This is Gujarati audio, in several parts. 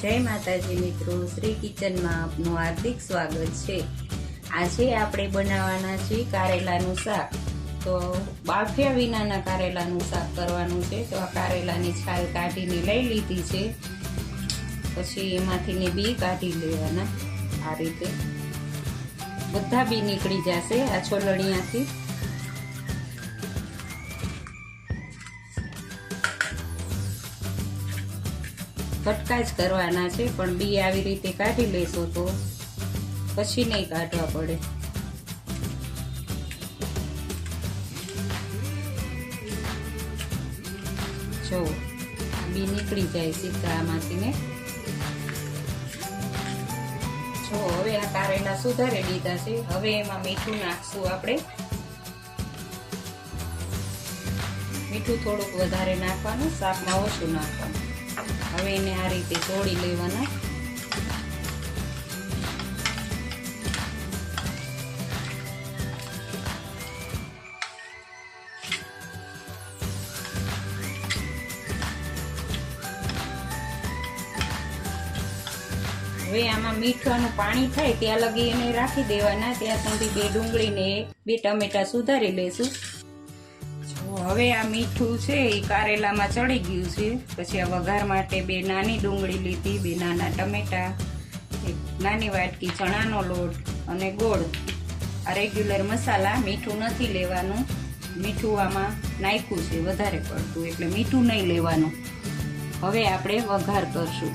જય માતાજી મિત્રો, શ્રી કિચનમાં આપનું હાર્દિક સ્વાગત છે। આજે આપણે બનાવવાના છે કારેલાનું શાક। તો બાફ્યા વિનાના કારેલાનું શાક કરવાનું છે। તો આ કારેલાની છાલ કાઢીને લઈ લીધી છે, પછી એમાંથીની બી કાઢી લેવાના। આ રીતે બધા બી નીકળી જશે આ છોલણીયાથી। કટકા જ કરવાના છે, પણ બી આવી રીતે કાઢી લેશો તો પછી નહીં કાઢવા પડે। જો બી નીકળી જાય સીધા આમાંથી ને। જો હવે આ કારેલા સુધારી લીધા છે। હવે એમાં મીઠું નાખશું આપણે। મીઠું થોડુંક વધારે નાખવાનું, શાકમાં ઓછું નાખવાનું। હવે એને આ રીતે તોડી લેવાના। હવે આમાં મીઠાનું પાણી થાય ત્યાં લગી એને રાખી દેવાના। ત્યાં સુધી બે ડુંગળીને બે ટમેટા સુધારી લેશું। હવે આ મીઠું છે એ કારેલામાં ચડી ગયું છે। પછી આ વઘાર માટે બે નાની ડુંગળી લીધી, બે નાના ટમેટા, એક નાની વાટકી ચણાનો લોટ અને ગોળ। આ રેગ્યુલર મસાલા, મીઠું નથી લેવાનું। મીઠું આમાં નાખ્યું છે વધારે પડતું, એટલે મીઠું નહીં લેવાનું। હવે આપણે વઘાર કરશું।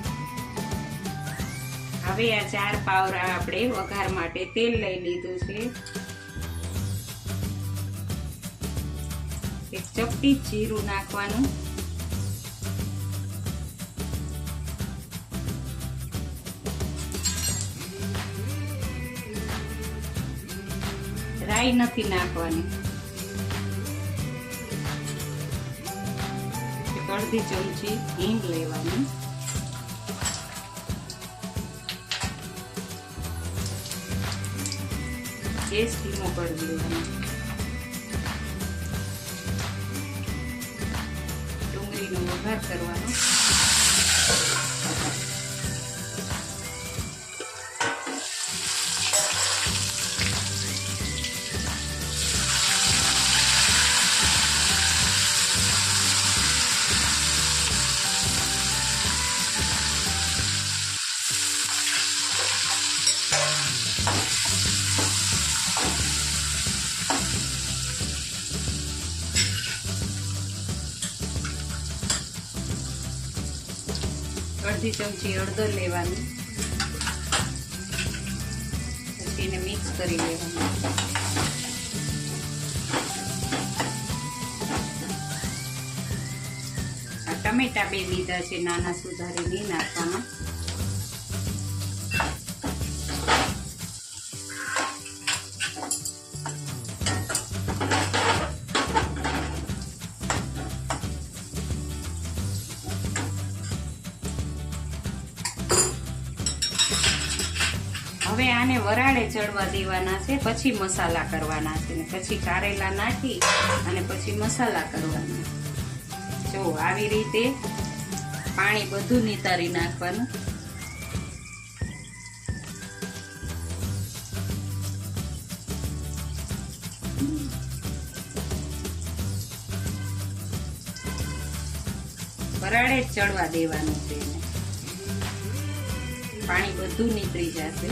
હવે આ 4 પાવરા આપણે વઘાર માટે તેલ લઈ લીધું છે। એક ચપટી જીરું નાખવાનું, રાઈ નથી નાખવાની। એક અડધી ચમચી હિંગ લેવાની, ગેસ ધીમો કરી દેવાનો। ડુંગળીનો વઘાર કરવાનો। અડધી ચમચી હળદર લેવાની, પછી એને મિક્સ કરી લેવાનું। આ ટમેટા બે લીધા છે નાના, સુધારીને નાખવાના। હવે આને વરાળે ચડવા દેવાના છે, પછી મસાલા કરવાના છે, ને પછી કારેલા નાખી અને પછી મસાલા કરવાના। જો આવી રીતે પાણી બધું નિતારી નાખવાનું। વરાળે જ ચડવા દેવાનું છે, પાણી બધું નીકળી જશે।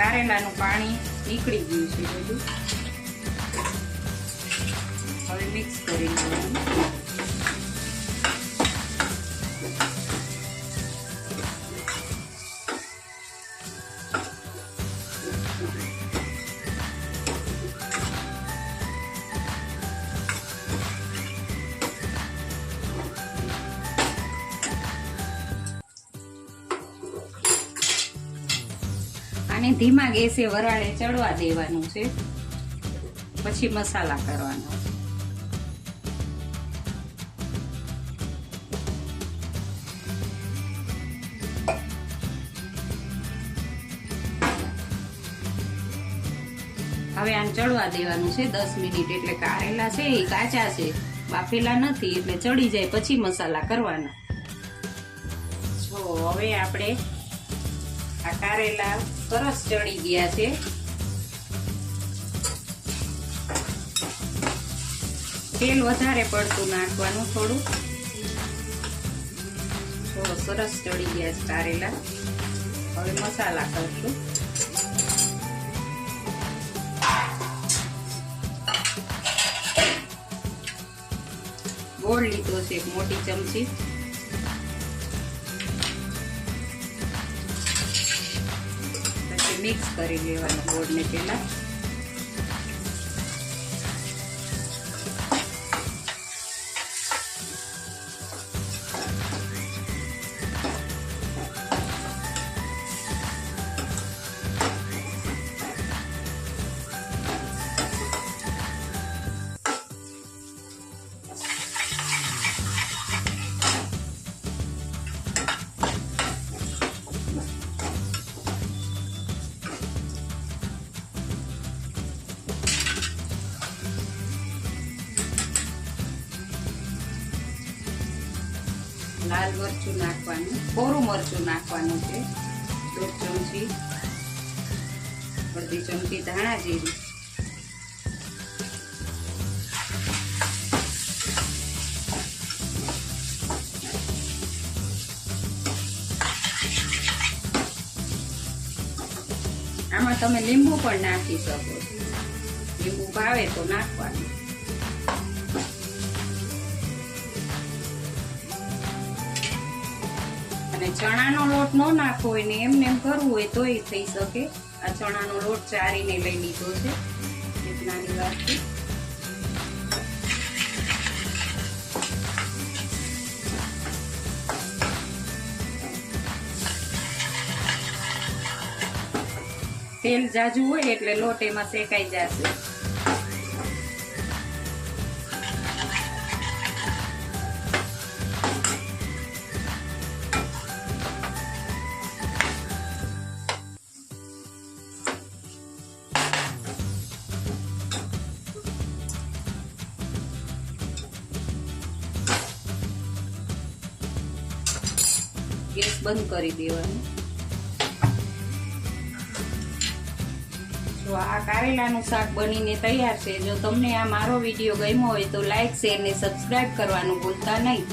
કારેલાનું પાણી નીકળી ગયું છે બધું। હવે મિક્સ કરી લેવાનું। આને ધીમા ગેસે વરાળે ચડવા દેવાનું છે, પછી મસાલા કરવાના છે। હવે આને ચડવા દેવાનું છે 10 મિનિટ. એટલે કારેલા છે એ કાચા છે, બાફેલા નથી, એટલે ચડી જાય પછી મસાલા કરવાના. જો હવે આપણે આ કારેલા સરસ ચડી ગયા છે. તેલ વધારે પડતું નાખવાનું થોડું. જો સરસ ચડી ગયા છે કારેલા. હવે મસાલા કરશું. ગોળ લીધો છે 1 મોટી ચમચી. પછી મિક્સ કરી લેવાનું ગોળને પેલા. લાલ મરચું નાખવાનું, કોરું મરચું નાખવાનું છે 1 ચમચી. અડધી ચમચી ધાણા જીરું. આમાં તમે લીંબુ પણ નાખી શકો. લીંબુ ભાવે તો નાખવાનું. અને ચણાનો લોટ ન નાખવો હોય ને એમને એમ કરવું હોય તોય થઈ શકે. આ ચણાનો લોટ ચારીને લઈ લીધો છે એક નાની વાટકી. તેલ જાજુ હોય એટલે લોટ એમાં શેકાઈ જશે. ગેસ બંધ કરી દેવાનું. તો આ કારેલાનું શાક બનીને તૈયાર છે. જો તમને આ મારો વિડીયો ગમ્યો હોય તો લાઈક, શેર ને સબસ્ક્રાઇબ કરવાનું ભૂલતા નહીં.